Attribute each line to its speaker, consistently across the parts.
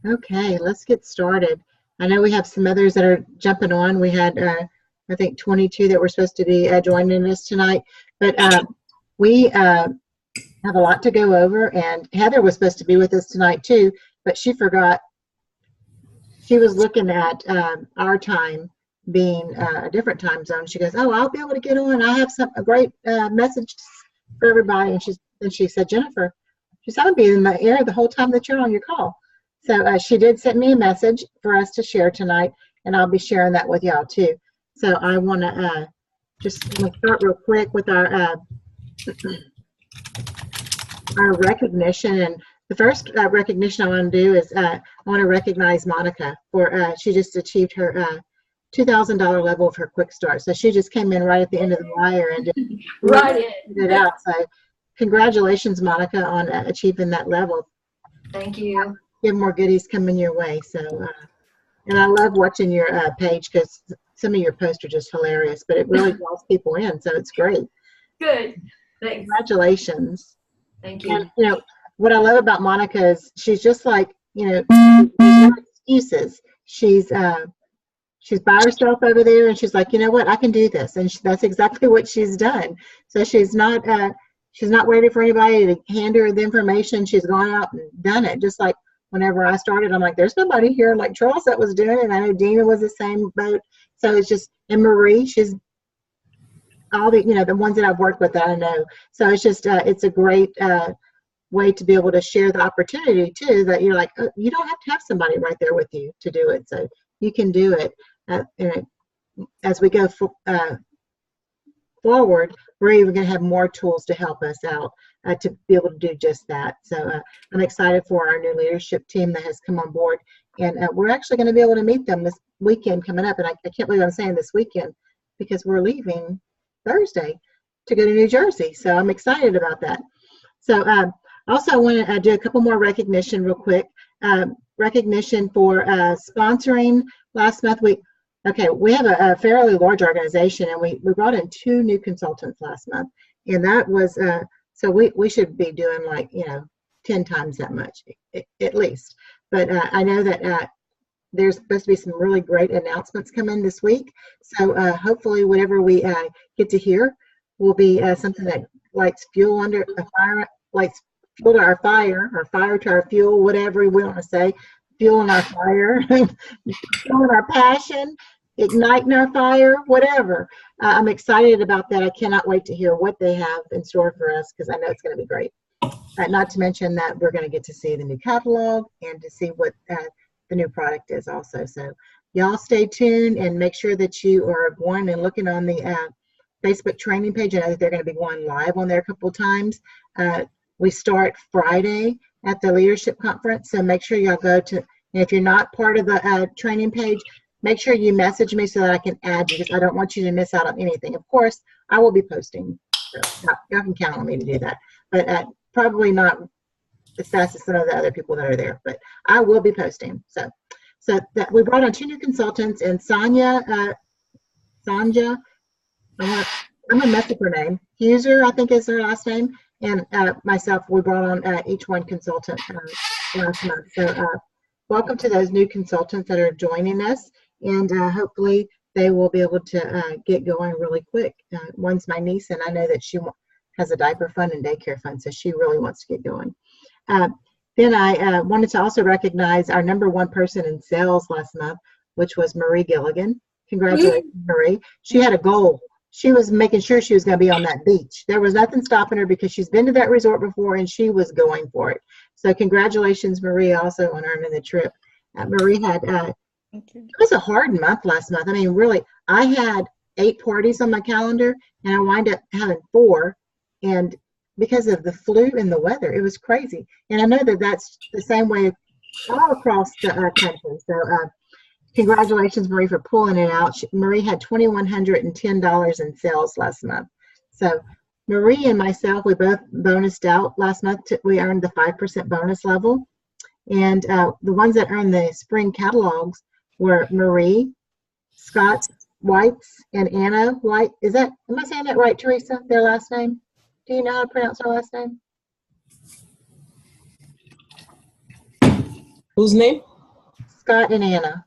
Speaker 1: Okay, let's get started. I know we have some others that are jumping on. We had, I think, 22 that were supposed to be joining us tonight, but we have a lot to go over, and Heather was supposed to be with us tonight too, but she forgot. She was looking at our time being a different time zone. She goes, "Oh, I'll be able to get on. I have a great message for everybody." And she said, "Jennifer, she said, I'll be in the air the whole time that you're on your call." So she did send me a message for us to share tonight, and I'll be sharing that with y'all too. So I want to just start real quick with our recognition. And the first recognition I want to do is I want to recognize Monica for she just achieved her $2,000 level of her quick start. So she just came in right at the end of the wire and just it out. So congratulations, Monica, on achieving that level.
Speaker 2: Thank you.
Speaker 1: Give more goodies coming your way. So and I love watching your page because some of your posts are just hilarious, but it really draws people in, so it's great.
Speaker 2: Good. Thanks.
Speaker 1: Congratulations.
Speaker 2: Thank you.
Speaker 1: And what I love about Monica is she's just like, there's no excuses. She's by herself over there, and she's like, you know what, I can do this, and that's exactly what she's done. So she's not waiting for anybody to hand her the information. She's gone out and done it. Just like whenever I started, I'm like, there's nobody here like Charles that was doing it. And I know Dina was the same boat. So it's just, and Marie, she's all the the ones that I've worked with that I know. So it's just it's a great way to be able to share the opportunity too, that you're like, oh, you don't have to have somebody right there with you to do it. So you can do it. And as we go forward, we're even going to have more tools to help us out to be able to do just that. So I'm excited for our new leadership team that has come on board, and we're actually going to be able to meet them this weekend coming up. And I can't believe I'm saying this weekend because we're leaving Thursday to go to New Jersey. So I'm excited about that. So also I want to do a couple more recognition real quick. Recognition for sponsoring. Last month we have a fairly large organization, and we brought in 2 new consultants last month, and that was so we should be doing like 10 times that much at least. But I know that there's supposed to be some really great announcements coming this week. So hopefully whatever we get to hear will be something that lights fuel under a fire, lights fuel to our fire, or fire to our fuel, whatever we want to say, fueling our fire, fueling our passion, igniting our fire, whatever. I'm excited about that. I cannot wait to hear what they have in store for us, because I know it's going to be great. Not to mention that we're going to get to see the new catalog and to see what the new product is also. So y'all stay tuned and make sure that you are going and looking on the Facebook training page. I know that they're going to be going live on there a couple of times. We start Friday at the leadership conference, so make sure y'all go to, and if you're not part of the training page, make sure you message me so that I can add you, because I don't want you to miss out on anything. Of course, I will be posting, so y'all can count on me to do that, but probably not as fast as some of the other people that are there, but I will be posting. So that we brought on 2 new consultants, and Sanja, I'm gonna mess up her name. Huser, I think is her last name, and myself. We brought on each one consultant last month. So welcome to those new consultants that are joining us, and hopefully they will be able to get going really quick. One's my niece, and I know that she has a diaper fund and daycare fund, so she really wants to get going. Then I wanted to also recognize our #1 person in sales last month, which was Marie Gilligan. Congratulations, Marie. She had a goal. She was making sure she was going to be on that beach. There was nothing stopping her because she's been to that resort before, and she was going for it. So congratulations, Marie, also on earning the trip. Marie had, it was a hard month last month. I mean, really, I had 8 parties on my calendar, and I wound up having 4. And because of the flu and the weather, it was crazy. And I know that that's the same way all across the country. So congratulations, Marie, for pulling it out. Marie had $2,110 in sales last month. So Marie and myself, we both bonused out last month. We earned the 5% bonus level. And the ones that earned the spring catalogs were Marie, Scott Whites, and Anna White. Am I saying that right, Teresa, their last name? Do you know how to pronounce her last name?
Speaker 3: Whose name?
Speaker 1: Scott and Anna.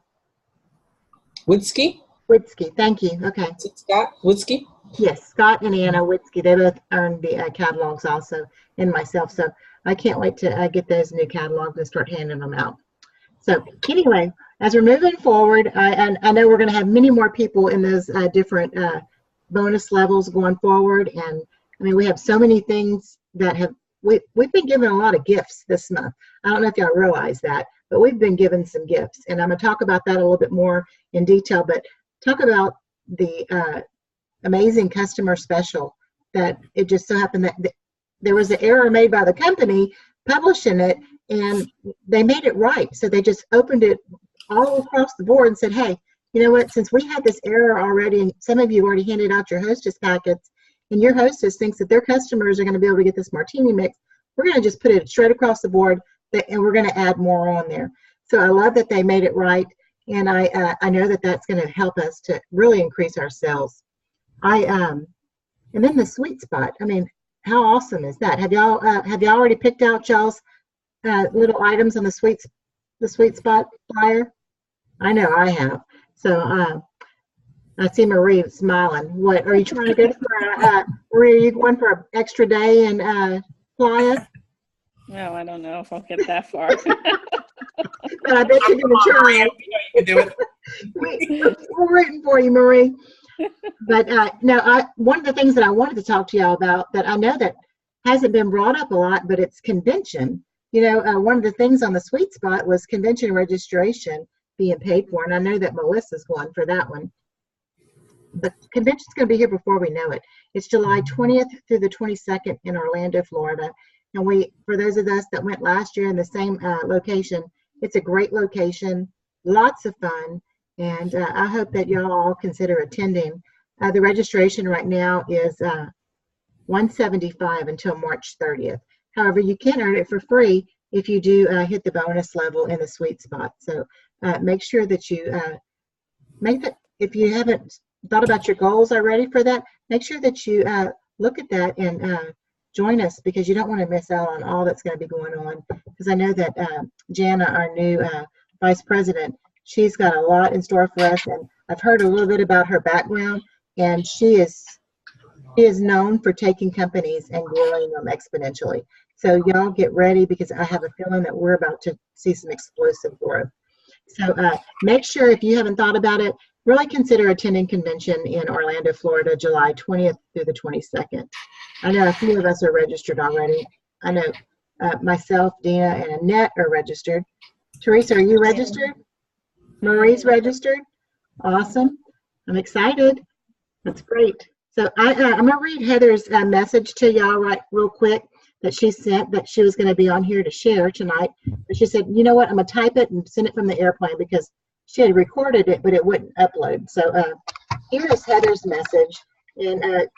Speaker 3: Witzke?
Speaker 1: Witzke, thank you. Okay.
Speaker 3: Is it Scott Witzke?
Speaker 1: Yes, Scott and Anna Witzke. They both earned the catalogs also, and myself. So I can't wait to get those new catalogs and start handing them out. So anyway, as we're moving forward, and I know we're going to have many more people in those different bonus levels going forward. And I mean, we have so many things that we've been given a lot of gifts this month. I don't know if y'all realize that, but we've been given some gifts. And I'm going to talk about that a little bit more in detail, but talk about the amazing customer special that it just so happened that there was an error made by the company publishing it, and they made it right. So they just opened it all across the board and said, hey, you know what, since we had this error already, and some of you already handed out your hostess packets, and your hostess thinks that their customers are going to be able to get this martini mix, we're going to just put it straight across the board, and we're going to add more on there. So I love that they made it right, and I know that that's going to help us to really increase our sales. And then the sweet spot. I mean, how awesome is that? Have y'all already picked out y'all's little items on the sweet spot flyer? I know I have. So I see Marie smiling. What are you trying to go for? Marie, are you going for an extra day in Playa?
Speaker 4: No, I don't know if I'll get that far.
Speaker 1: But I bet you're going to try.
Speaker 3: You can do it.
Speaker 1: We're rooting for you, Marie. But no, one of the things that I wanted to talk to y'all about that I know that hasn't been brought up a lot, but it's convention. You know, one of the things on the sweet spot was convention registration being paid for, and I know that Melissa's going for that one. The convention's going to be here before we know it. It's July 20th through the 22nd in Orlando, Florida. And for those of us that went last year in the same location, it's a great location, lots of fun. And I hope that y'all all consider attending. The registration right now is $175 until March 30th. However, you can earn it for free if you do hit the bonus level in the sweet spot. So make sure that you make that, if you haven't thought about your goals already for that, make sure that you look at that and join us, because you don't want to miss out on all that's going to be going on. Because I know that Jana, our new vice president, she's got a lot in store for us, and I've heard a little bit about her background, and she is known for taking companies and growing them exponentially. So y'all get ready, because I have a feeling that we're about to see some explosive growth. So make sure, if you haven't thought about it, really consider attending convention in Orlando, Florida, July 20th through the 22nd. I know a few of us are registered already. I know myself, Dina, and Annette are registered. Teresa, are you registered? Marie's registered. Awesome. I'm excited. That's great. So I'm going to read Heather's message to y'all real quick that she sent, that she was going to be on here to share tonight. But she said, you know what, I'm going to type it and send it from the airplane, because she had recorded it, but it wouldn't upload. So here is Heather's message, and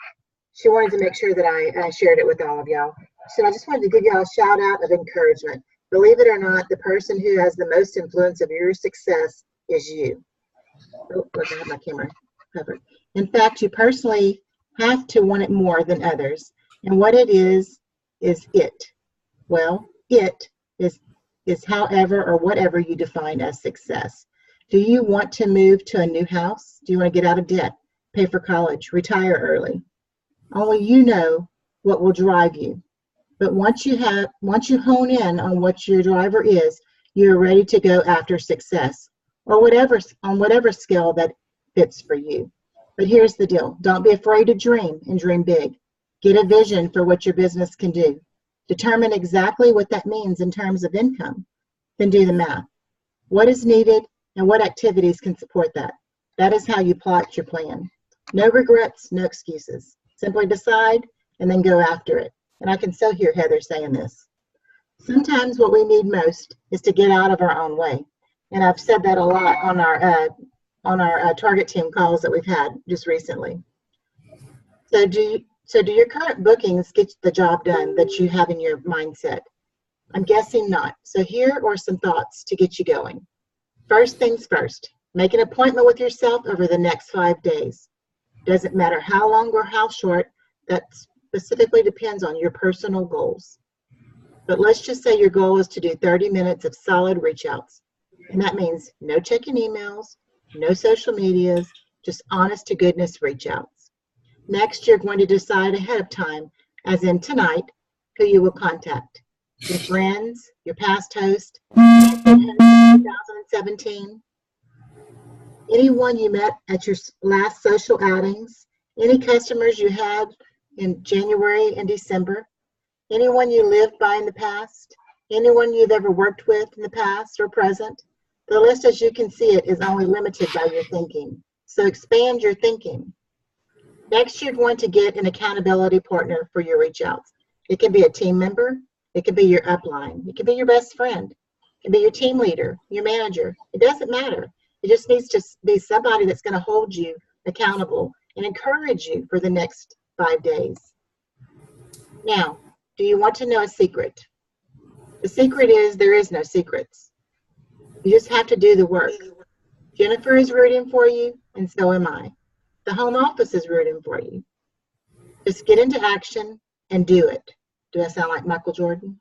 Speaker 1: she wanted to make sure that I shared it with all of y'all. So I just wanted to give y'all a shout out of encouragement. Believe it or not, the person who has the most influence of your success is you. Oh, look, I have my camera covered. In fact, you personally have to want it more than others. And what it is it. Well, it is however or whatever you define as success. Do you want to move to a new house? Do you want to get out of debt, pay for college, retire early? Only you know what will drive you. But once you hone in on what your driver is, you're ready to go after success, or on whatever scale that fits for you. But here's the deal. Don't be afraid to dream, and dream big. Get a vision for what your business can do. Determine exactly what that means in terms of income. Then do the math. What is needed and what activities can support that? That is how you plot your plan. No regrets, no excuses. Simply decide and then go after it. And I can still hear Heather saying this. Sometimes what we need most is to get out of our own way. And I've said that a lot on our target team calls that we've had just recently. So do your current bookings get the job done that you have in your mindset? I'm guessing not. So here are some thoughts to get you going. First things first, make an appointment with yourself over the next 5 days. Doesn't matter how long or how short, that specifically depends on your personal goals. But let's just say your goal is to do 30 minutes of solid reach outs. And that means no checking emails, no social medias, just honest to goodness reach outs. Next, you're going to decide ahead of time, as in tonight, who you will contact. Your friends, your past host, 2017, anyone you met at your last social outings, any customers you had in January and December, anyone you lived by in the past, anyone you've ever worked with in the past or present. The list, as you can see it, is only limited by your thinking. So expand your thinking. Next, you're going to get an accountability partner for your reach outs. It can be a team member. It can be your upline. It can be your best friend. It can be your team leader, your manager. It doesn't matter. It just needs to be somebody that's going to hold you accountable and encourage you for the next 5 days. Now, do you want to know a secret? The secret is there is no secrets. You just have to do the work. Jennifer is rooting for you, and so am I. The home office is rooting for you. Just get into action and do it. Do I sound like Michael Jordan?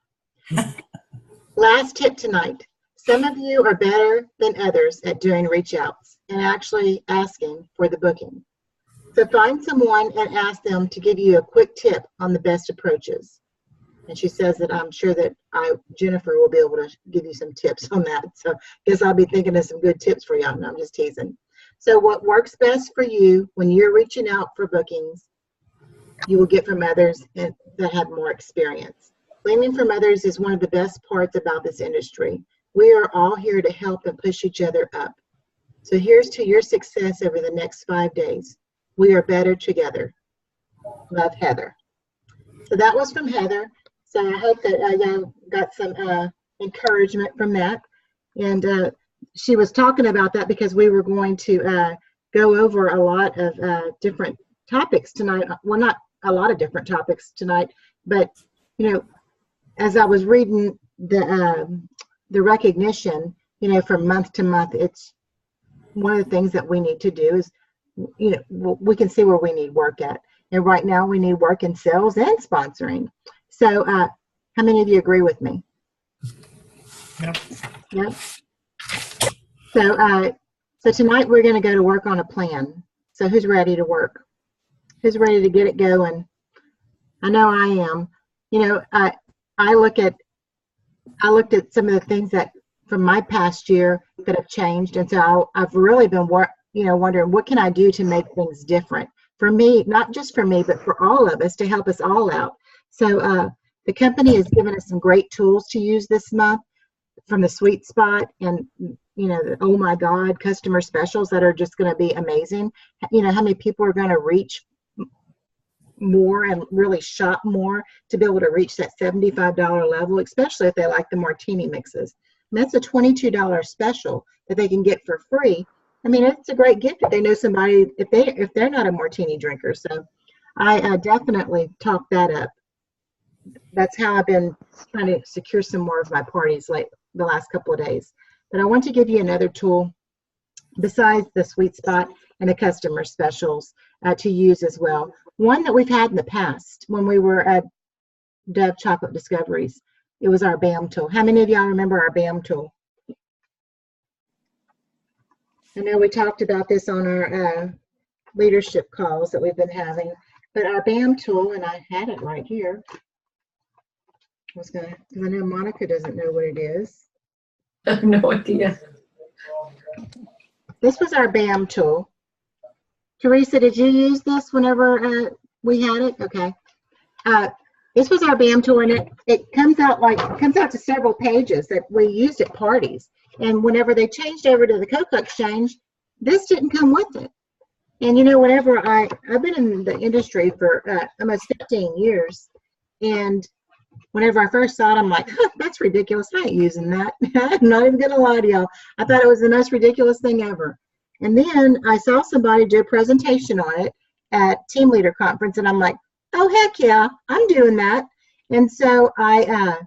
Speaker 1: Last tip tonight. Some of you are better than others at doing reach outs and actually asking for the booking. So find someone and ask them to give you a quick tip on the best approaches. And she says that I'm sure that Jennifer will be able to give you some tips on that. So I guess I'll be thinking of some good tips for y'all. No, I'm just teasing. So what works best for you when you're reaching out for bookings, you will get from others that have more experience. Gleaning from others is one of the best parts about this industry. We are all here to help and push each other up. So here's to your success over the next 5 days. We are better together. Love, Heather. So that was from Heather. So I hope that y'all got some encouragement from that. And she was talking about that because we were going to go over a lot of different topics tonight. Well, not a lot of different topics tonight, but, you know, as I was reading the recognition, you know, from month to month, it's one of the things that we need to do is, you know, we can see where we need work at. And right now we need work in sales and sponsoring. So how many of you agree with me?
Speaker 3: Yep.
Speaker 1: Yep. So tonight we're going to go to work on a plan. So who's ready to work? Who's ready to get it going? I know I am. You know, I looked at some of the things that from my past year that have changed, and so I've really been wondering what can I do to make things different for me, not just for me, but for all of us, to help us all out. So the company has given us some great tools to use this month, from the sweet spot and, you know, the, oh my God, customer specials that are just going to be amazing. You know, how many people are going to reach more and really shop more to be able to reach that $75 level, especially if they like the martini mixes. And that's a $22 special that they can get for free. I mean, it's a great gift if they know somebody, if they're not a martini drinker. So I definitely talk that up. That's how I've been trying to secure some more of my parties like the last couple of days. But I want to give you another tool besides the sweet spot and the customer specials to use as well. One that we've had in the past when we were at Dove Chocolate Discoveries, it was our BAM tool. How many of y'all remember our BAM tool? I know we talked about this on our leadership calls that we've been having, but our BAM tool, and I had it right here, because I know Monica doesn't know what it is.
Speaker 2: I have no idea.
Speaker 1: This was our BAM tool. Teresa, did you use this whenever we had it? Okay. This was our BAM tool, and it comes out to several pages that we used at parties. And whenever they changed over to the Cocoa Exchange, this didn't come with it. And you know, whenever I've been in the industry for almost 15 years, and whenever I first saw it, I'm like, huh, that's ridiculous. I ain't using that. I'm not even gonna lie to y'all. I thought it was the most ridiculous thing ever. And then I saw somebody do a presentation on it at Team Leader Conference, and I'm like, oh heck yeah, I'm doing that. And so I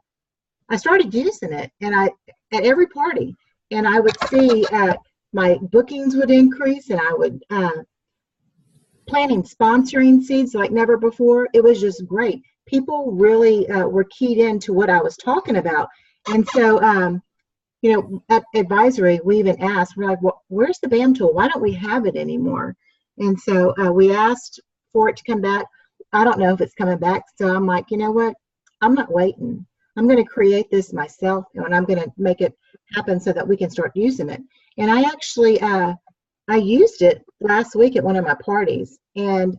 Speaker 1: started using it, and at every party, and I would see my bookings would increase, and I would planting sponsoring seeds like never before. It was just great. People really were keyed into what I was talking about. And so you know, at advisory, we even asked, we're like, well, where's the BAM tool? Why don't we have it anymore? And so we asked for it to come back. I don't know if it's coming back. So I'm like, you know what? I'm not waiting. I'm going to create this myself, and I'm going to make it happen so that we can start using it. And I actually, I used it last week at one of my parties, and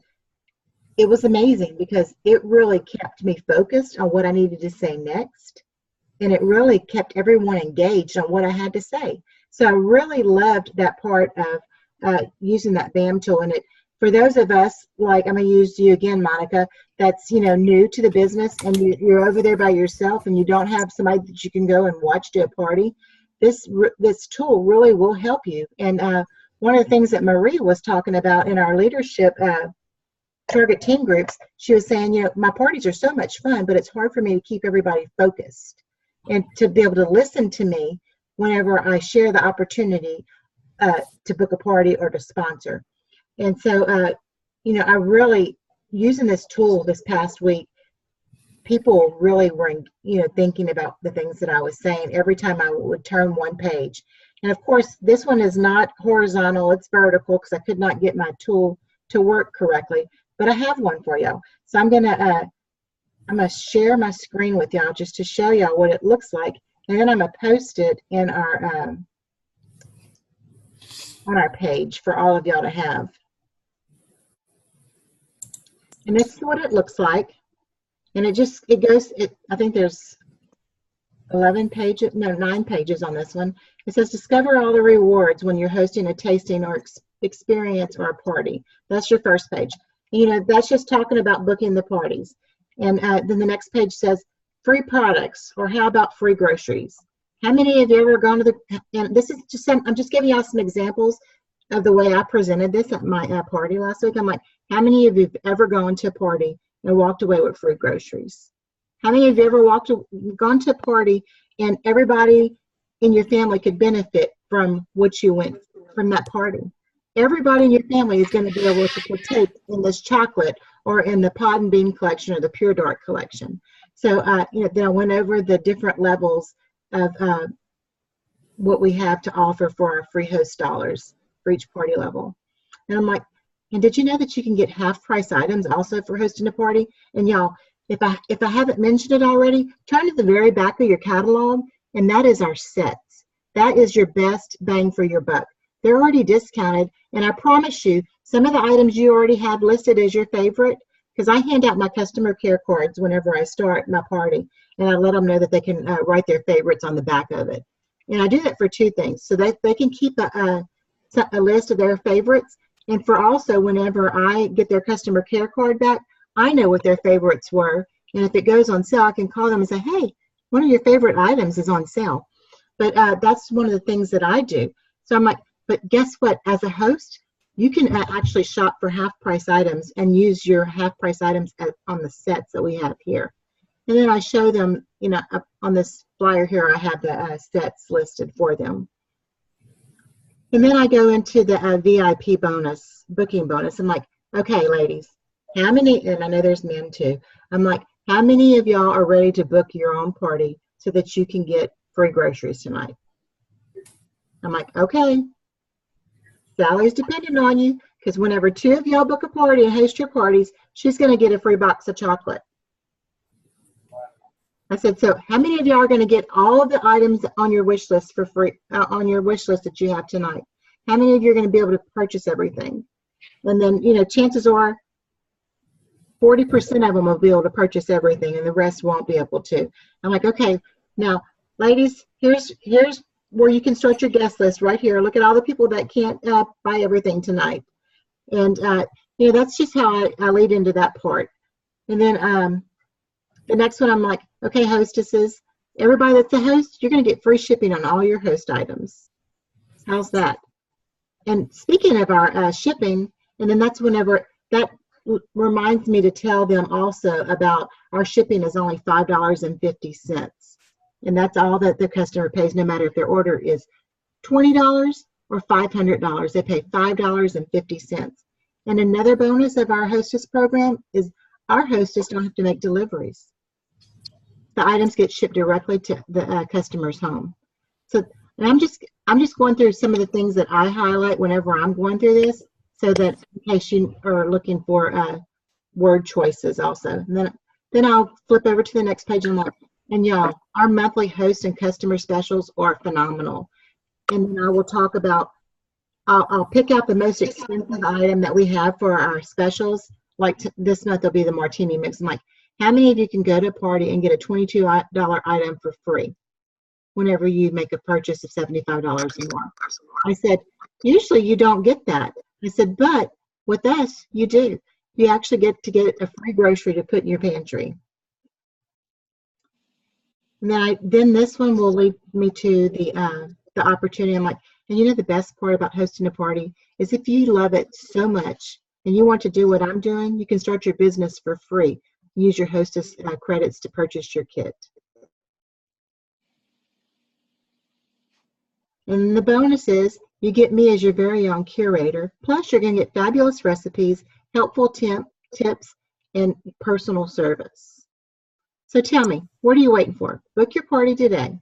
Speaker 1: it was amazing because it really kept me focused on what I needed to say next. And it really kept everyone engaged on what I had to say. So I really loved that part of using that BAM tool. And it, for those of us, like I'm going to use you again, Monica, that's, you know, new to the business, and you're over there by yourself and you don't have somebody that you can go and watch to a party, this tool really will help you. And one of the things that Marie was talking about in our leadership target team groups, she was saying, you know, my parties are so much fun, but it's hard for me to keep everybody focused and to be able to listen to me whenever I share the opportunity to book a party or to sponsor. And so, you know, I really, using this tool this past week, people really were, you know, thinking about the things that I was saying every time I would turn one page. And of course, this one is not horizontal, it's vertical because I could not get my tool to work correctly, but I have one for y'all. So I'm gonna share my screen with y'all just to show y'all what it looks like, and then I'm gonna post it in our on our page for all of y'all to have. And this is what it looks like. And it goes, I think there's 9 pages on this one. It says, discover all the rewards when you're hosting a tasting or experience or a party. That's your first page. You know, that's just talking about booking the parties. And then the next page says, free products, or how about free groceries? How many of you ever gone to the, and this is just, I'm just giving y'all some examples of the way I presented this at my party last week. I'm like, how many of you have ever gone to a party and walked away with free groceries? How many of you ever gone to a party and everybody in your family could benefit from what you went from that party? Everybody in your family is going to be able to partake in this chocolate or in the Pod and Bean collection or the Pure Dark collection. So, you know, then I went over the different levels of what we have to offer for our free host dollars for each party level. And I'm like, and did you know that you can get half price items also for hosting a party? And y'all, if I haven't mentioned it already, turn to the very back of your catalog, and that is our sets. That is your best bang for your buck. They're already discounted, and I promise you, some of the items you already have listed as your favorite, because I hand out my customer care cards whenever I start my party, and I let them know that they can write their favorites on the back of it. And I do that for two things, so that they can keep a list of their favorites, and for also whenever I get their customer care card back, I know what their favorites were, and if it goes on sale, I can call them and say, hey, one of your favorite items is on sale. But that's one of the things that I do. So I'm like, but guess what? As a host, you can actually shop for half-price items and use your half-price items on the sets that we have here. And then I show them, you know, up on this flyer here, I have the sets listed for them. And then I go into the VIP bonus, booking bonus. I'm like, okay, ladies, how many, and I know there's men too, I'm like, how many of y'all are ready to book your own party so that you can get free groceries tonight? I'm like, okay. Sally's dependent on you, because whenever 2 of y'all book a party and host your parties, she's going to get a free box of chocolate. I said, so how many of y'all are going to get all of the items on your wish list for free, on your wish list that you have tonight? How many of you are going to be able to purchase everything? And then, you know, chances are 40% of them will be able to purchase everything and the rest won't be able to. I'm like, okay, now, ladies, here's where you can start your guest list right here. Look at all the people that can't buy everything tonight. And, you know, that's just how I lead into that part. And then the next one, I'm like, okay, hostesses, everybody that's a host, you're going to get free shipping on all your host items. How's that? And speaking of our shipping, and then that's whenever, that reminds me to tell them also about our shipping is only $5.50. And that's all that the customer pays, no matter if their order is $20 or $500. They pay $5.50. And another bonus of our hostess program is our hostess don't have to make deliveries. The items get shipped directly to the customer's home. So, and I'm just going through some of the things that I highlight whenever I'm going through this, so that in case you are looking for word choices also. And then I'll flip over to the next page and look. And y'all, our monthly host and customer specials are phenomenal. And then I will talk about, I'll pick out the most expensive item that we have for our specials. Like this month, there'll be the martini mix. I'm like, how many of you can go to a party and get a $22 item for free whenever you make a purchase of $75 or more? I said, usually you don't get that. I said, but with us, you do. You actually get a free grocery to put in your pantry. And then this one will lead me to the opportunity. I'm like, and you know the best part about hosting a party is if you love it so much and you want to do what I'm doing, you can start your business for free. Use your hostess credits to purchase your kit. And the bonus is you get me as your very own curator. Plus, you're going to get fabulous recipes, helpful tips, and personal service. So tell me, what are you waiting for? Book your party today.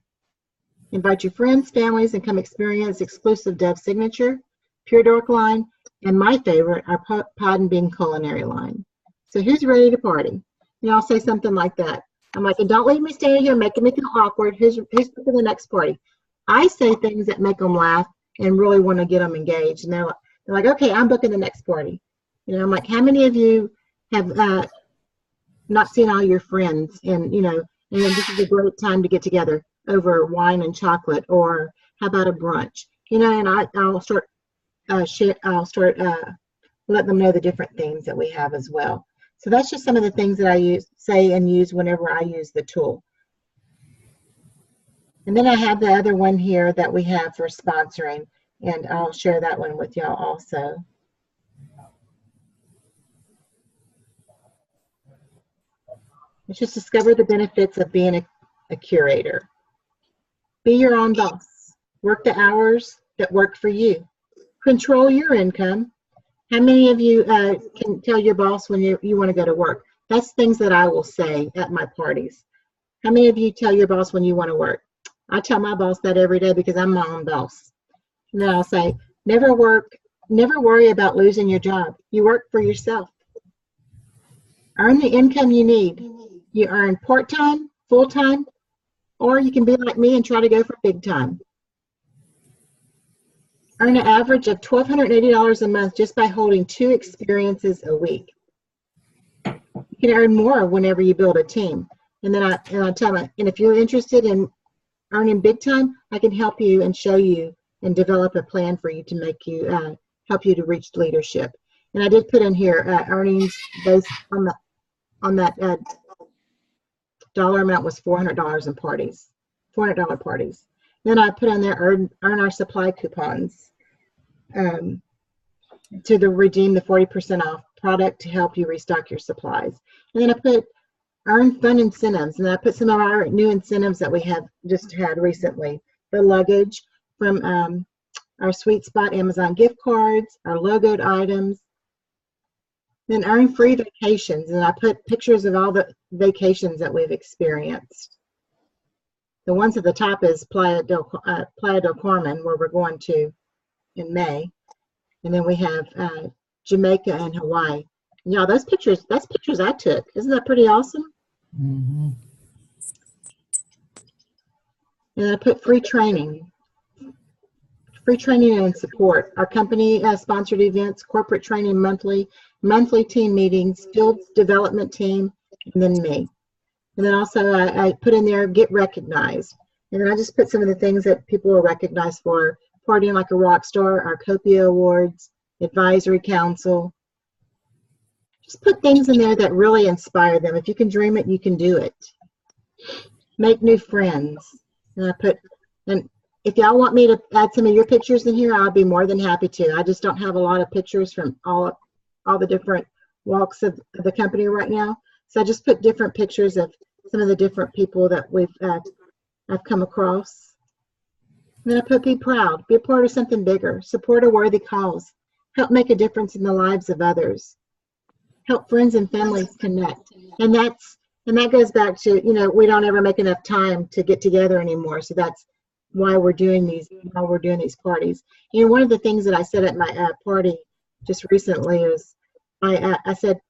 Speaker 1: Invite your friends, families, and come experience exclusive Dove Signature, Pure Dork line, and my favorite, our Pod and Bean culinary line. So who's ready to party? And I'll say something like that. I'm like, and don't leave me standing here making me feel awkward. Who's booking the next party? I say things that make them laugh and really want to get them engaged. And they're like, okay, I'm booking the next party. You know, I'm like, how many of you have not seen all your friends, and you know, and then this is a great time to get together over wine and chocolate, or how about a brunch? You know, and I'll start let them know the different themes that we have as well. So that's just some of the things that I say and use whenever I use the tool. And then I have the other one here that we have for sponsoring, and I'll share that one with y'all also. It's just discover the benefits of being a curator. Be your own boss. Work the hours that work for you. Control your income. How many of you can tell your boss when you want to go to work? That's things that I will say at my parties. How many of you tell your boss when you want to work? I tell my boss that every day because I'm my own boss. And then I'll say, never worry about losing your job. You work for yourself. Earn the income you need. You earn part-time, full-time, or you can be like me and try to go for big time. Earn an average of $1,280 a month just by holding 2 experiences a week. You can earn more whenever you build a team. And then I tell them, and if you're interested in earning big time, I can help you and show you and develop a plan for you to make you help you to reach leadership. And I did put in here earnings based on that dollar amount was $400 in parties, $400 parties. Then I put on there earn our supply coupons to redeem the 40% off product to help you restock your supplies. And then I put earn fun incentives, and I put some of our new incentives that we have just had recently. The luggage from our Sweet Spot Amazon gift cards, our logoed items. Then earn free vacations, and I put pictures of all the vacations that we've experienced. The ones at the top is Playa del Carmen, where we're going to in May. And then we have Jamaica and Hawaii. And y'all, that's pictures I took. Isn't that pretty awesome?
Speaker 3: Mm-hmm.
Speaker 1: And I put free training and support. Our company sponsored events, corporate training monthly team meetings, field development team, and then me. And then also I put in there, get recognized. And then I just put some of the things that people are recognized for. Partying like a rock star, our COPIA awards, advisory council. Just put things in there that really inspire them. If you can dream it, you can do it. Make new friends. And if y'all want me to add some of your pictures in here, I'll be more than happy to. I just don't have a lot of pictures from all the different walks of the company right now. So I just put different pictures of some of the different people that I've come across. And then I put be proud, be a part of something bigger, support a worthy cause, help make a difference in the lives of others, help friends and families connect. And that goes back to, you know, we don't ever make enough time to get together anymore. So that's why we're doing these parties. And one of the things that I said at my party just recently is I said,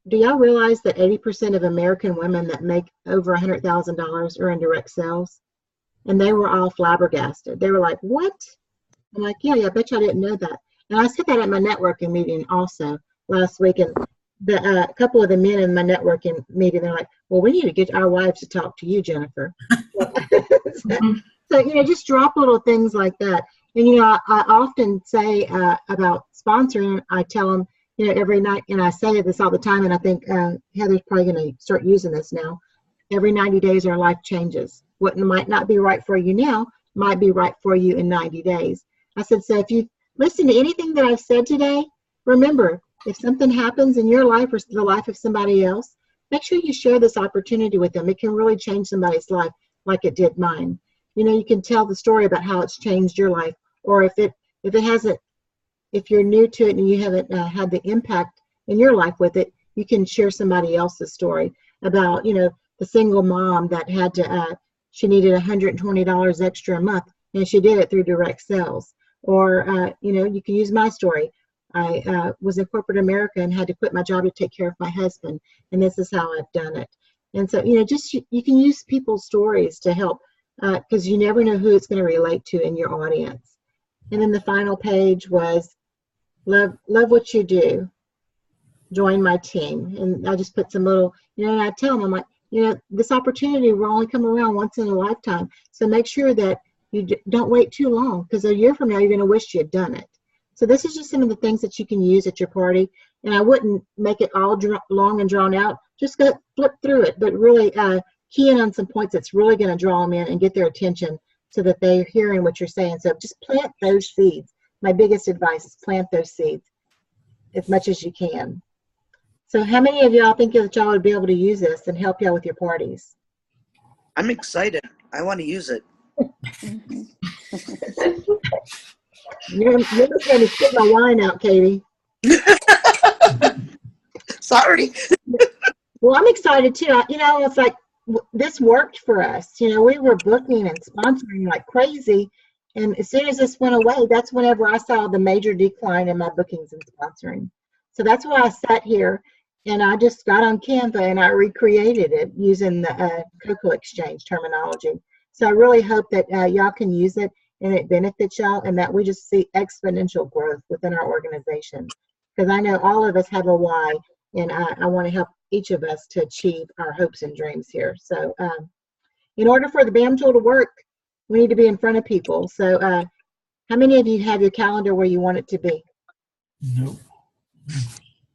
Speaker 1: do y'all realize that 80% of American women that make over $100,000 are in direct sales? And they were all flabbergasted. They were like, what? I'm like, yeah, I bet you I didn't know that. And I said that at my networking meeting also last week. And a couple of the men in my networking meeting, they're like, well, we need to get our wives to talk to you, Jennifer. So, just drop little things like that. And, I often say about sponsoring, I tell them, every night, and I say this all the time, and I think Heather's probably going to start using this now. Every 90 days, our life changes. What might not be right for you now might be right for you in 90 days. I said, so if you listen to anything that I've said today, remember, if something happens in your life or the life of somebody else, make sure you share this opportunity with them. It can really change somebody's life like it did mine. You can tell the story about how it's changed your life, or if it hasn't, if you're new to it and you haven't had the impact in your life with it, you can share somebody else's story about, the single mom that had to, she needed $120 extra a month, and she did it through direct sales. Or, you can use my story. I was in corporate America and had to quit my job to take care of my husband, and this is how I've done it. And so, just you can use people's stories to help, because you never know who it's going to relate to in your audience. And then the final page was, love what you do, join my team. And I just put some little, and I tell them, I'm like, this opportunity will only come around once in a lifetime. So make sure that you don't wait too long, because a year from now, you're going to wish you had done it. So this is just some of the things that you can use at your party. And I wouldn't make it all long and drawn out. Just go flip through it, but really key in on some points that's really going to draw them in and get their attention so that they're hearing what you're saying. So just plant those seeds. My biggest advice is plant those seeds as much as you can. So how many of y'all think that y'all would be able to use this and help y'all with your parties?
Speaker 5: I'm excited. I want to use it.
Speaker 1: You're just going to spit my wine out, Katie.
Speaker 5: Sorry.
Speaker 1: Well, I'm excited too. It's like this worked for us. We were booking and sponsoring like crazy. And as soon as this went away, that's whenever I saw the major decline in my bookings and sponsoring. So that's why I sat here and I just got on Canva and I recreated it using the Cocoa Exchange terminology. So I really hope that y'all can use it and it benefits y'all, and that we just see exponential growth within our organization. Because I know all of us have a why, and I want to help each of us to achieve our hopes and dreams here. So in order for the BAM tool to work, we need to be in front of people. So how many of you have your calendar where you want it to be?
Speaker 3: Nope.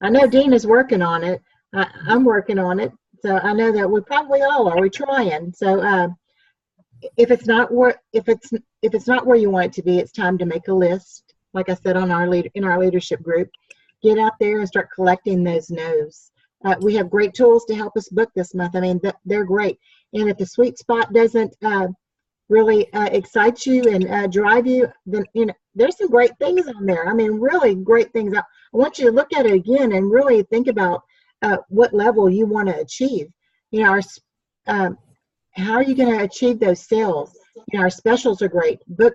Speaker 1: I know Dean is working on it. I'm working on it. So I know that we probably all are. We're trying. So if it's not where you want it to be, it's time to make a list. Like I said in our leadership group, get out there and start collecting those no's. We have great tools to help us book this month. I mean, they're great. And if the sweet spot doesn't really excite you and drive you, then there's some great things on there. I mean, really great things. I want you to look at it again and really think about what level you want to achieve. How are you going to achieve those sales? Our specials are great. Book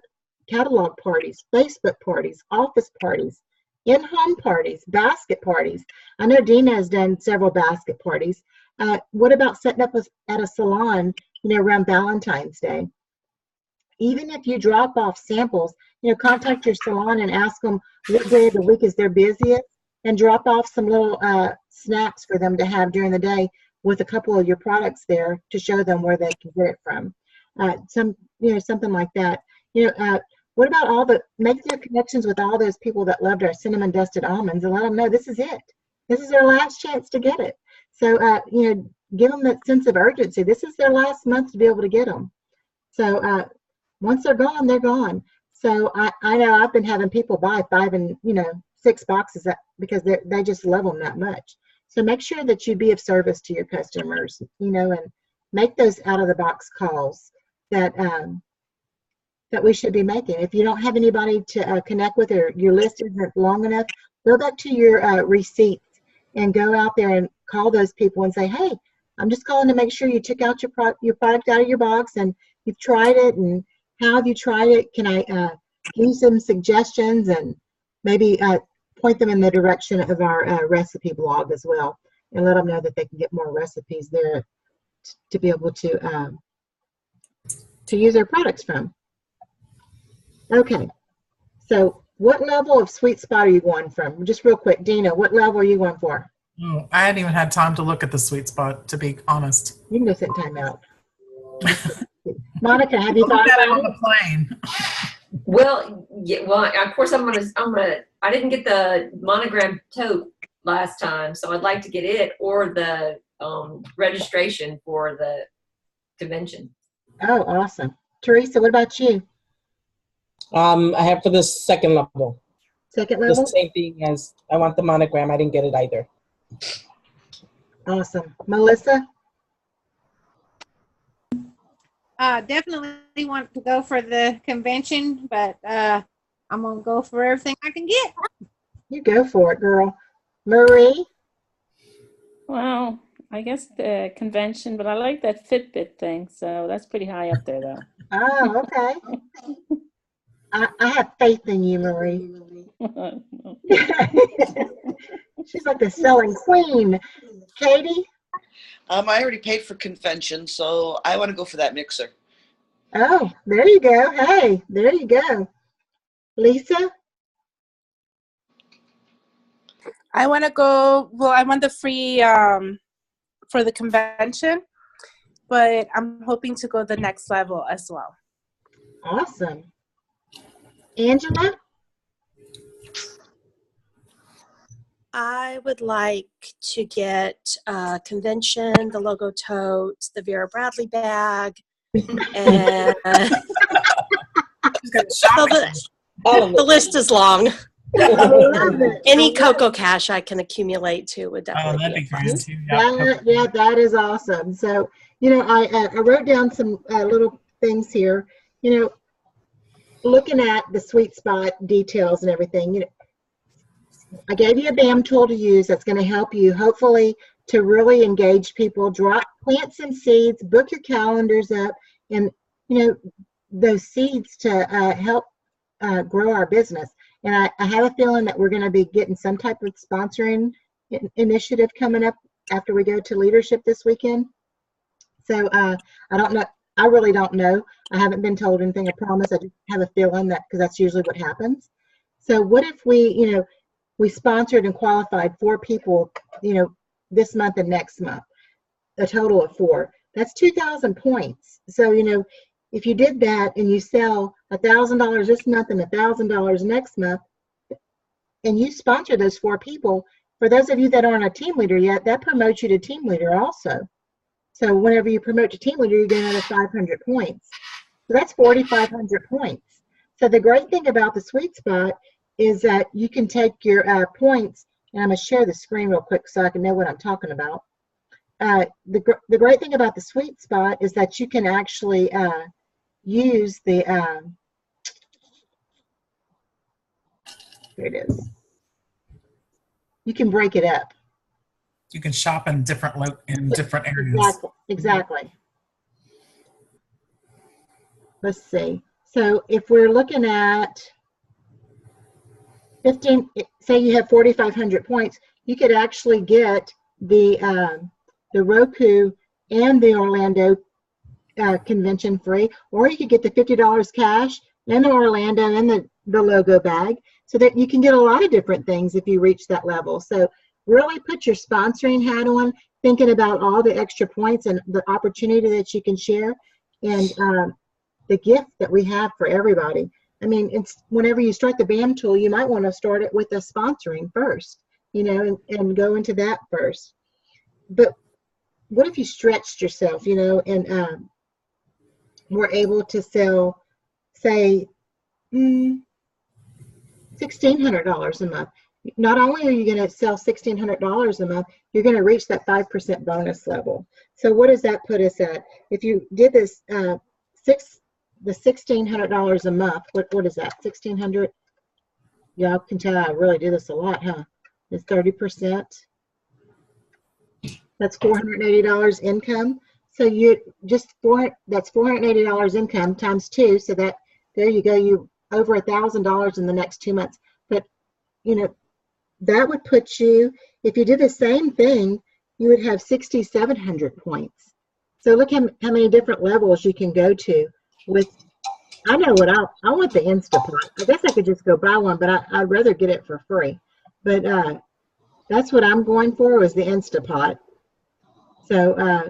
Speaker 1: catalog parties, Facebook parties, office parties, in-home parties, basket parties. I know Dina has done several basket parties. What about setting up at a salon, around Valentine's Day? Even if you drop off samples, contact your salon and ask them what day of the week is their busiest, and drop off some little snacks for them to have during the day with a couple of your products there to show them where they can get it from. Something like that. What about make their connections with all those people that loved our cinnamon dusted almonds and let them know this is it. This is their last chance to get it. So, give them that sense of urgency. This is their last month to be able to get them. So, once they're gone, they're gone. So I know I've been having people buy 5 and 6 boxes because they just love them that much. So make sure that you be of service to your customers, and make those out of the box calls that we should be making. If you don't have anybody to connect with, or your list isn't long enough, go back to your receipts and go out there and call those people and say, hey, I'm just calling to make sure you took out your product out of your box and you've tried it and how have you tried it? Can I give you some suggestions and maybe point them in the direction of our recipe blog as well, and let them know that they can get more recipes there to be able to use their products from. Okay, so what level of sweet spot are you going from? Just real quick, Dina, what level are you going for?
Speaker 3: Oh, I hadn't even had time to look at the sweet spot, to be honest.
Speaker 1: You can go sit in timeout. Monica, have you
Speaker 3: Look
Speaker 1: thought
Speaker 3: at it
Speaker 1: about
Speaker 3: on
Speaker 1: it?
Speaker 3: the plane.
Speaker 2: Well, yeah, well, of course I didn't get the monogram tote last time, so I'd like to get it or the registration for the convention.
Speaker 1: Oh, awesome. Teresa, what about you?
Speaker 6: I have for the second level.
Speaker 1: Second
Speaker 6: The
Speaker 1: level?
Speaker 6: same thing as I want the monogram. I didn't get it either.
Speaker 1: Awesome. Melissa?
Speaker 7: Definitely want to go for the convention, but I'm gonna go for everything I can get.
Speaker 1: You go for it, girl. Marie?
Speaker 4: Well, I guess the convention, but I like that Fitbit thing, so that's pretty high up there, though.
Speaker 1: Oh, okay. I have faith in you, Marie. She's like the selling queen. Katie?
Speaker 5: I already paid for convention, so I want to go for that mixer.
Speaker 1: Oh, there you go. Hey, there you go. Lisa?
Speaker 8: I want to go, well, I want the free for the convention, but I'm hoping to go the next level as well.
Speaker 1: Awesome. Angela?
Speaker 9: I would like to get convention, the logo tote, the Vera Bradley bag, and
Speaker 3: She's got
Speaker 9: so
Speaker 3: shopping.
Speaker 6: All of
Speaker 9: the
Speaker 6: it.
Speaker 9: list is long.
Speaker 1: I love it.
Speaker 9: Any Cocoa Cash I can accumulate too would
Speaker 3: Oh,
Speaker 9: definitely
Speaker 3: that'd
Speaker 9: be
Speaker 3: be
Speaker 9: a plus.
Speaker 3: great too. Yeah.
Speaker 1: Yeah, that is awesome. So, I wrote down some little things here. Looking at the sweet spot details and everything, I gave you a BAM tool to use that's going to help you, hopefully, to really engage people, plant some seeds, book your calendars up, and, those seeds to help grow our business. And I have a feeling that we're going to be getting some type of sponsoring initiative coming up after we go to leadership this weekend. So I don't know. I really don't know. I haven't been told anything. I promise. I just have a feeling that because that's usually what happens. So what if we, we sponsored and qualified 4 people, this month and next month, a total of 4. That's 2,000 points. So, if you did that and you sell $1,000 this month and $1,000 next month, and you sponsor those 4 people, for those of you that aren't a team leader yet, that promotes you to team leader also. So whenever you promote to team leader, you get another 500 points. So that's 4,500 points. So the great thing about the sweet spot is that you can take your points, and I'm going to share the screen real quick so I can know what I'm talking about. The great thing about the sweet spot is that you can actually use the, here it is. You can break it up.
Speaker 3: You can shop in different areas.
Speaker 1: Exactly. Let's see. So if we're looking at 15, say you have 4,500 points, you could actually get the Roku and the Orlando convention free, or you could get the $50 cash and the Orlando and the logo bag, so that you can get a lot of different things if you reach that level. So really put your sponsoring hat on, thinking about all the extra points and the opportunity that you can share, and the gift that we have for everybody. I mean, it's whenever you start the BAM tool, you might want to start it with the sponsoring first, and go into that first. But what if you stretched yourself, and were able to sell, say, $1,600 a month? Not only are you going to sell $1,600 a month, you're going to reach that 5% bonus level. So what does that put us at? If you did this the $1,600 a month, what is that? 1,600? Y'all can tell I really do this a lot, huh? It's 30%. That's $480 income. So you just that's $480 income times 2. So that there you go. You over $1,000 in the next 2 months. But that would put you, if you did the same thing, you would have 6,700 points. So look how many different levels you can go to with. I know what I want the Instapot. I guess I could just go buy one, but I'd rather get it for free. But that's what I'm going for, is the Instapot. So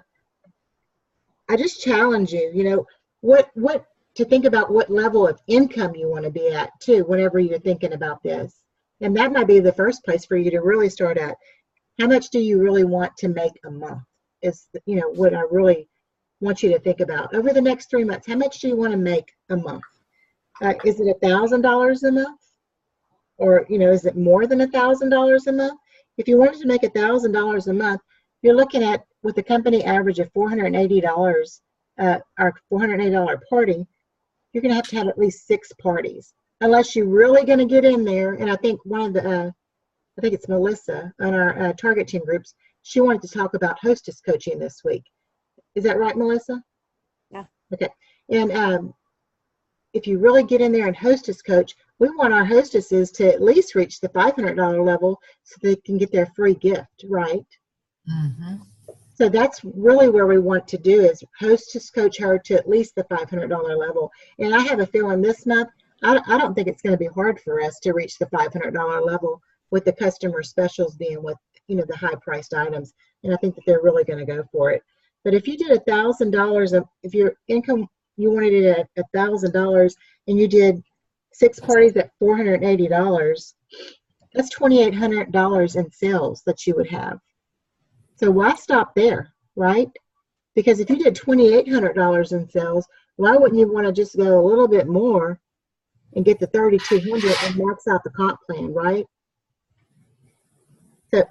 Speaker 1: I just challenge you, what to think about what level of income you want to be at too, whenever you're thinking about this. And that might be the first place for you to really start at. How much do you really want to make a month? Is what I really want you to think about over the next 3 months. How much do you want to make a month? Is it $1,000 a month, or is it more than $1,000 a month? If you wanted to make $1,000 a month, you're looking at, with a company average of $480, our $480 party, you're going to have at least 6 parties, unless you're really going to get in there. And I think one of the, I think it's Melissa on our target team groups, she wanted to talk about hostess coaching this week. Is that right, Melissa?
Speaker 7: Yeah.
Speaker 1: Okay. And if you really get in there and hostess coach, we want our hostesses to at least reach the $500 level so they can get their free gift, right?
Speaker 3: Mm-hmm.
Speaker 1: So that's really where we want to do, is hostess coach her to at least the $500 level. And I have a feeling this month, I don't think it's going to be hard for us to reach the $500 level with the customer specials being with, the high priced items. And I think that they're really going to go for it. But if you did $1,000, if your income, you wanted it at $1,000 and you did 6 parties at $480, that's $2,800 in sales that you would have. So why stop there, right? Because if you did $2,800 in sales, why wouldn't you want to just go a little bit more and get the 3,200 and max out the comp plan, right? So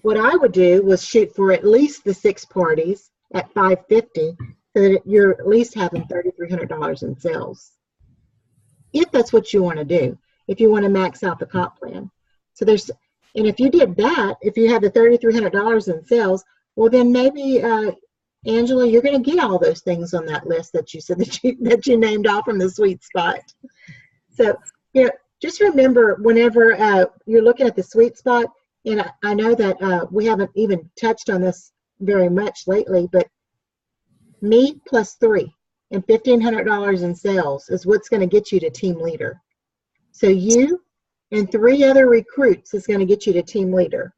Speaker 1: what I would do was shoot for at least the 6 parties at $550, so that you're at least having $3,300 in sales. If that's what you want to do, if you want to max out the comp plan. So and if you did that, if you have the $3,300 in sales, well then maybe Angela, you're going to get all those things on that list that you said that you named off from the sweet spot. So just remember, whenever you're looking at the sweet spot, and I know that we haven't even touched on this very much lately, but me plus 3 and $1,500 in sales is what's going to get you to team leader. So you and 3 other recruits is going to get you to team leader.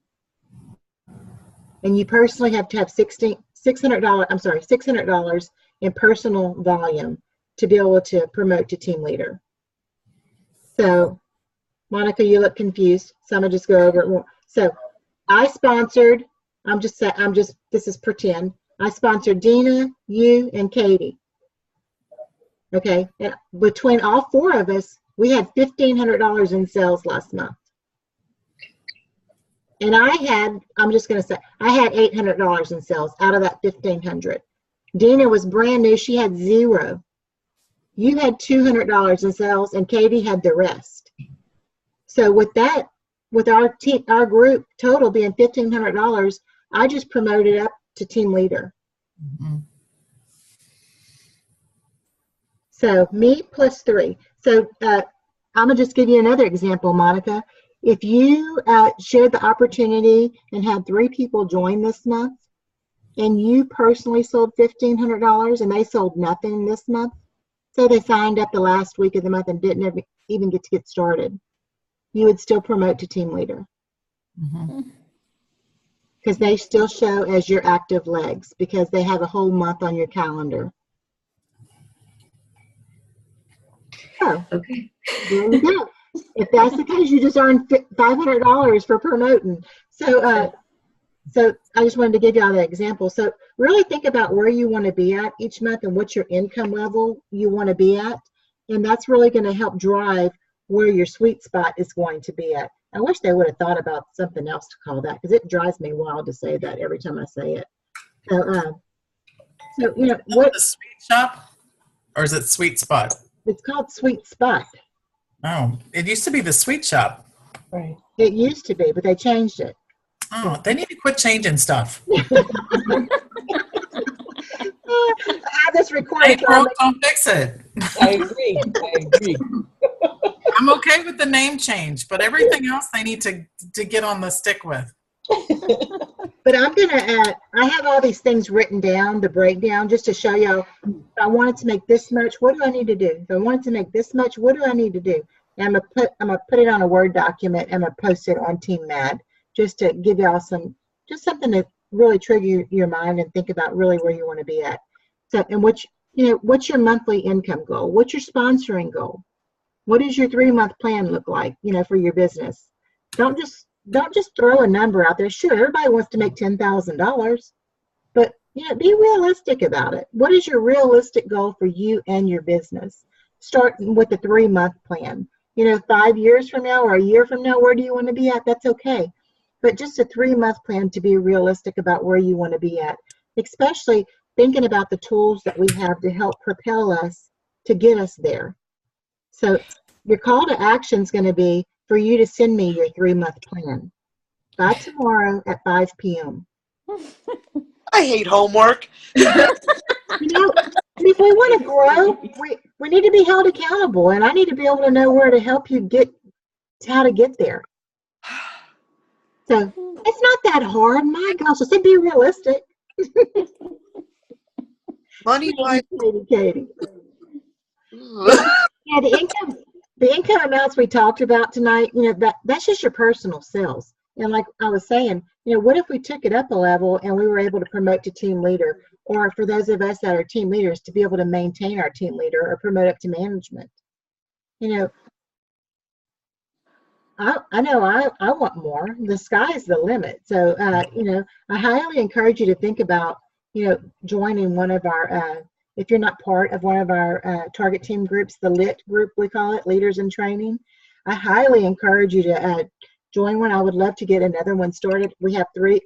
Speaker 1: And you personally have to have $600 in personal volume to be able to promote to team leader. So, Monica, you look confused. So I'm gonna just go over it more. So I sponsored, this is pretend. I sponsored Dina, you, and Katie. Okay, and between all 4 of us, we had $1,500 in sales last month. And I had $800 in sales out of that $1,500. Dina was brand new, she had 0. You had $200 in sales, and Katie had the rest. So with that, with our group total being $1,500, I just promoted up to team leader.
Speaker 3: Mm-hmm.
Speaker 1: So me plus 3. So I'm gonna just give you another example, Monica. If you shared the opportunity and had 3 people join this month, and you personally sold $1,500 and they sold nothing this month, so they signed up the last week of the month and didn't even get started, you would still promote to team leader.
Speaker 3: Mm-hmm.
Speaker 1: Because they still show as your active legs, because they have a whole month on your calendar. So,
Speaker 2: Okay.
Speaker 1: there you go. If that's the case, you just earned $500 for promoting. So, so I just wanted to give y'all that example. So really think about where you want to be at each month and what your income level you want to be at. And that's really going to help drive where your sweet spot is going to be at. I wish they would have thought about something else to call that, because it drives me wild to say that every time I say it. So, what
Speaker 3: The sweet shop, or is it sweet spot?
Speaker 1: it's called sweet spot.
Speaker 3: Oh, it used to be the sweet shop.
Speaker 6: Right.
Speaker 1: It used to be, but they changed it.
Speaker 3: Oh, they need to quit changing stuff.
Speaker 1: I have this recorded.
Speaker 3: Ain't broke, don't fix it.
Speaker 6: I agree. I agree.
Speaker 3: I'm okay with the name change, but everything else they need to get on the stick with.
Speaker 1: But I'm gonna I have all these things written down, the breakdown, just to show you. If I wanted to make this much, what do I need to do? If I wanted to make this much, what do I need to do? And I'm gonna put it on a Word document. And I'm gonna post it on Team Mad, just to give y'all something to really trigger your mind and think about really where you want to be at. So, and what's your monthly income goal? What's your sponsoring goal? What does your 3-month plan look like, for your business? Don't just throw a number out there. Sure, everybody wants to make $10,000, but be realistic about it. What is your realistic goal for you and your business? Start with the 3-month plan. 5 years from now or a year from now, where do you want to be at? That's okay. But just a 3-month plan to be realistic about where you want to be at, especially thinking about the tools that we have to help propel us to get us there. So your call to action is going to be for you to send me your 3-month plan by tomorrow at 5 p.m.
Speaker 5: I hate homework.
Speaker 1: If we want to grow, we need to be held accountable, and I need to be able to know where to help you how to get there. So it's not that hard. My gosh, I said be realistic.
Speaker 5: Money wise.
Speaker 1: Katie. Yeah, the income amounts we talked about tonight, that's just your personal sales. And like I was saying, what if we took it up a level and we were able to promote to team leader, or for those of us that are team leaders to be able to maintain our team leader or promote up to management? I know I want more. The sky's the limit. So, I highly encourage you to think about, joining one of our, if you're not part of one of our target team groups, the LIT group, we call it, Leaders in Training. I highly encourage you to join one. I would love to get another one started. We have 2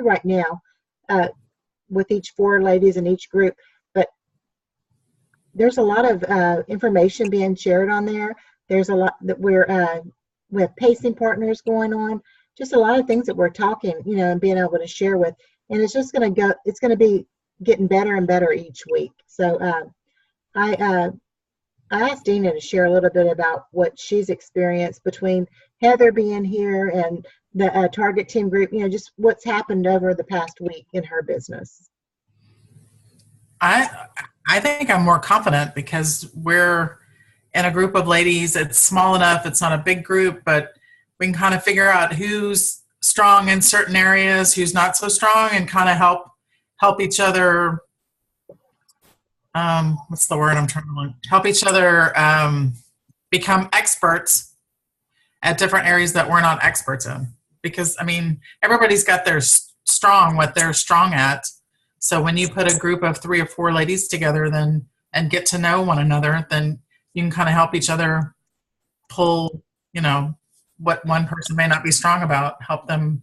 Speaker 1: right now, with each 4 ladies in each group. But there's a lot of information being shared on there. There's a lot that we have pacing partners going on, just a lot of things that we're talking, and being able to share with. And it's just going to be getting better and better each week. So I asked Dina to share a little bit about what she's experienced between Heather being here and the target team group, just what's happened over the past week in her business.
Speaker 3: I think I'm more confident because we're in a group of ladies. It's small enough. It's not a big group, but we can kind of figure out who's strong in certain areas, who's not so strong, and kind of help each other. What's the word I'm trying to learn? Help each other become experts at different areas that we're not experts in. Because, everybody's got what they're strong at. So when you put a group of 3 or 4 ladies together and get to know one another, then you can kind of help each other pull, what one person may not be strong about, help them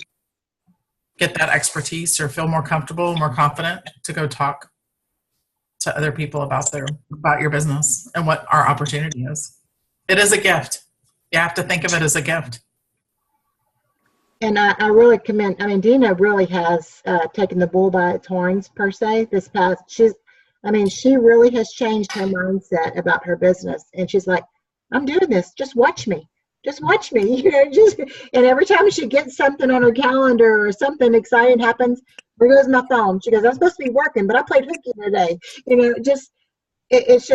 Speaker 3: get that expertise or feel more comfortable, more confident to go talk to other people about your business and what our opportunity is. It is a gift. You have to think of it as a gift.
Speaker 1: And I really commend, Dina really has taken the bull by its horns, per se, she really has changed her mindset about her business. And she's like, I'm doing this. Just watch me. Just watch me. And every time she gets something on her calendar or something exciting happens, there goes my phone. She goes, I'm supposed to be working, but I played hooky today. It's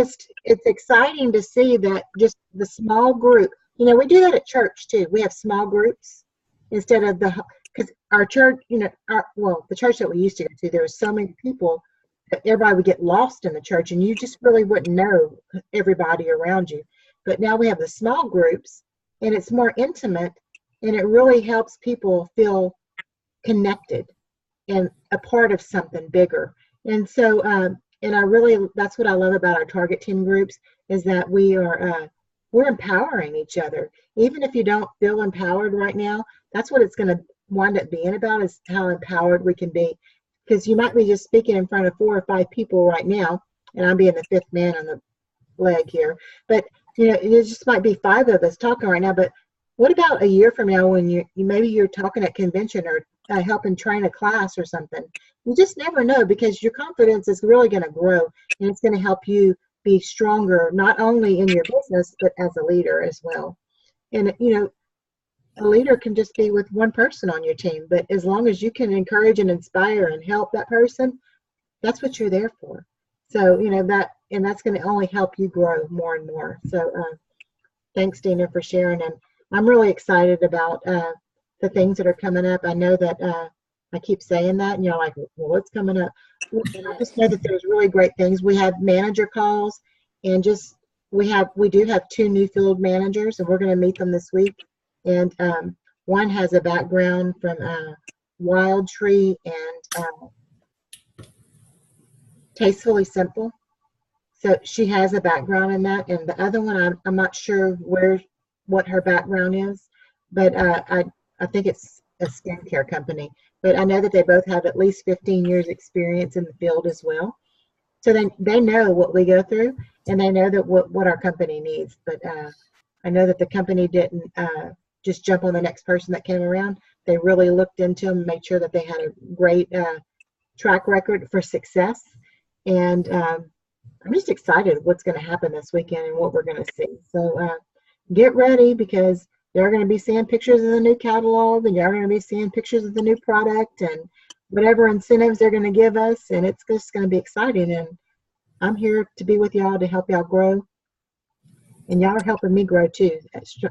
Speaker 1: exciting to see that just the small group, we do that at church too. We have small groups instead of because our church, the church that we used to go to, there were so many people that everybody would get lost in the church and you just really wouldn't know everybody around you. But now we have the small groups and it's more intimate and it really helps people feel connected and a part of something bigger. And so, that's what I love about our target team groups is that we're empowering each other. Even if you don't feel empowered right now, that's what it's going to wind up being about, is how empowered we can be. Because you might be just speaking in front of 4 or 5 people right now, and I'm being the 5th man on the leg here. But it just might be 5 of us talking right now. But what about a year from now when maybe you're talking at convention or helping train a class or something, You just never know, because your confidence is really going to grow, and it's going to help you be stronger, not only in your business, but as a leader as well. And, a leader can just be with one person on your team, but as long as you can encourage and inspire and help that person, that's what you're there for. So, that's going to only help you grow more and more. So, thanks, Dina, for sharing. And I'm really excited about the things that are coming up. I know that I keep saying that, and you're like, well, what's coming up? And I just know that there's really great things. We have manager calls, and we do have 2 new field managers, and we're going to meet them this week. And one has a background from Wild Tree and Tastefully Simple. So she has a background in that. And the other one, I'm not sure what her background is, but I think it's a skincare company. But I know that they both have at least 15 years experience in the field as well. So they know what we go through, and they know that what our company needs. But I know that the company didn't just jump on the next person that came around. They really looked into them, made sure that they had a great track record for success. And I'm just excited what's going to happen this weekend and what we're going to see. So get ready, because they're going to be seeing pictures of the new catalog, and you're going to be seeing pictures of the new product and whatever incentives they're going to give us. And it's just going to be exciting. And I'm here to be with y'all to help y'all grow. And y'all are helping me grow too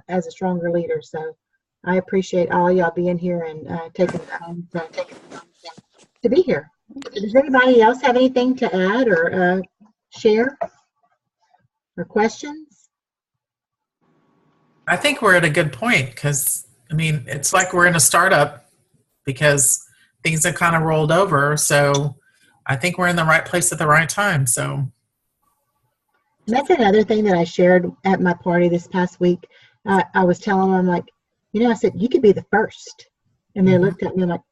Speaker 1: as a stronger leader. So I appreciate all y'all being here and taking the time to be here. Does anybody else have anything to add or share or questions?
Speaker 3: I think we're at a good point, because, it's like we're in a startup because things have kind of rolled over. So I think we're in the right place at the right time. So
Speaker 1: that's another thing that I shared at my party this past week. I was telling them, like, I said, you could be the first. And they looked at me like,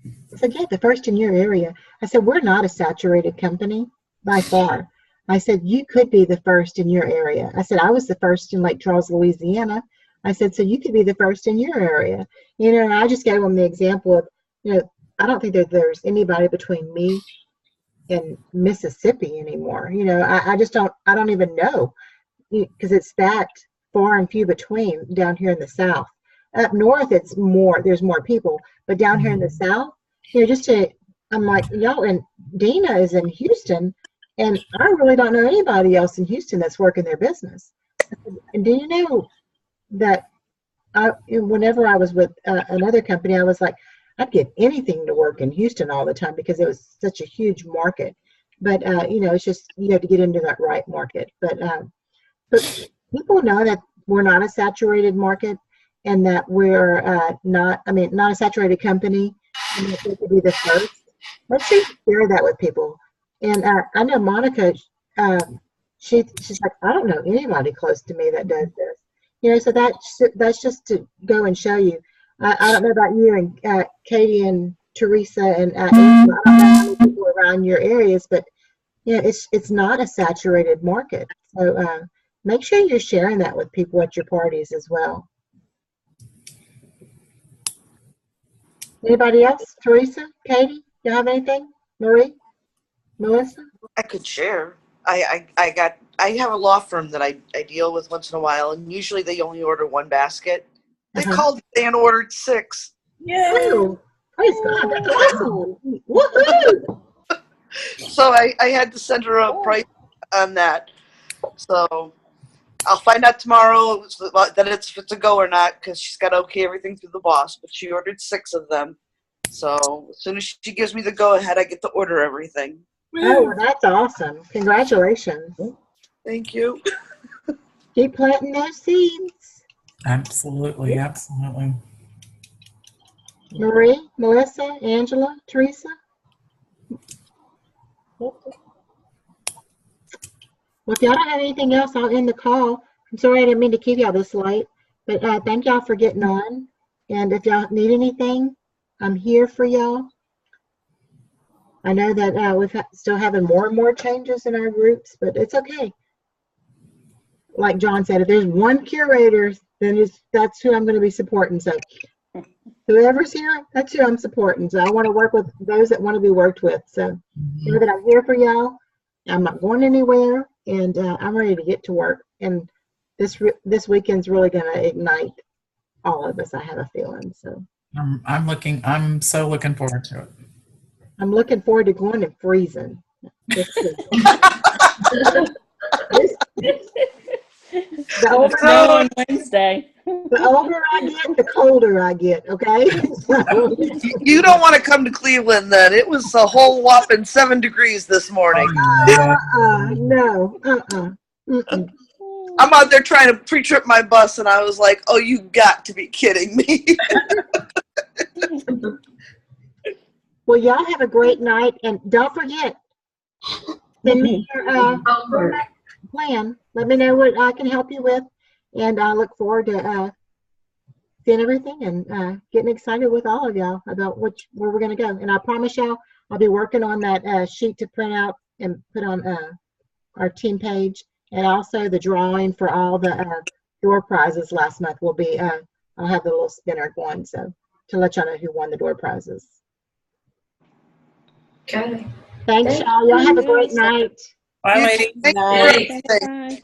Speaker 1: I said, yeah, the first in your area. I said, we're not a saturated company by far. I said, you could be the first in your area. I said, I was the first in Lake Charles, Louisiana. I said, so you could be the first in your area. And I just gave them the example of, I don't think that there's anybody between me and Mississippi anymore. I don't even know, because it's that far and few between down here in the South. Up north, there's more people, but down here in the South, I'm like, y'all, and Dina is in Houston, and I really don't know anybody else in Houston that's working their business. And do you know that whenever I was with another company, I was like, I'd give anything to work in Houston all the time, because it was such a huge market. But, it's just, you have to get into that right market. But people know that we're not a saturated market, and that we're not a saturated company, and that we could be the first. Let's share that with people. And I know Monica, she's like, I don't know anybody close to me that does this. So that's just to go and show you. I don't know about you and Katie and Teresa and I don't know how many people around your areas, but it's not a saturated market. So make sure you're sharing that with people at your parties as well. Anybody else? Teresa, Katie, you have anything? Marie, Melissa?
Speaker 5: I could share. I have a law firm that I deal with once in a while, and usually they only order 1 basket. They called today and ordered 6.
Speaker 1: Oh, praise God, that's awesome. Woohoo!
Speaker 5: So I had to send her a price on that. So I'll find out tomorrow that if it's a go or not, because she's got to okay everything through the boss. But she ordered 6 of them. So as soon as she gives me the go ahead, I get to order everything.
Speaker 1: Oh, well, that's awesome. Congratulations.
Speaker 5: Thank you.
Speaker 1: Keep planting those seeds.
Speaker 3: absolutely.
Speaker 1: Marie, Melissa, Angela, Teresa? Well, if y'all don't have anything else, I'll end the call. I'm sorry I didn't mean to keep y'all this late, but thank y'all for getting on. And if y'all need anything, I'm here for y'all. I know that we're still having more and more changes in our groups, but it's okay. Like John said, if there's one curator, then that's who I'm going to be supporting. So whoever's here, that's who I'm supporting. So I want to work with those that want to be worked with. So know that I'm here for y'all. I'm not going anywhere, and I'm ready to get to work. And this weekend's really going to ignite all of us, I have a feeling. So
Speaker 3: I'm so looking forward to it.
Speaker 1: I'm looking forward to going and freezing. The older,
Speaker 4: Snow on Wednesday.
Speaker 1: the older I get, the colder I get, okay? So,
Speaker 5: You don't want to come to Cleveland then. It was a whole whopping 7 degrees this morning.
Speaker 1: no. Mm-mm.
Speaker 5: I'm out there trying to pre-trip my bus, and I was like, "Oh, you got to be kidding me!"
Speaker 1: Well, y'all have a great night, and don't forget, send me your plan. Let me know what I can help you with, and I look forward to seeing everything and getting excited with all of y'all about where we're going to go. And I promise y'all, I'll be working on that sheet to print out and put on our team page, and also the drawing for all the door prizes last month will be. I'll have the little spinner going, so to let y'all know who won the door prizes.
Speaker 2: Okay.
Speaker 1: Thanks, y'all. Y'all have a great night.
Speaker 3: Bye, ladies.
Speaker 5: Thank you.
Speaker 4: Bye.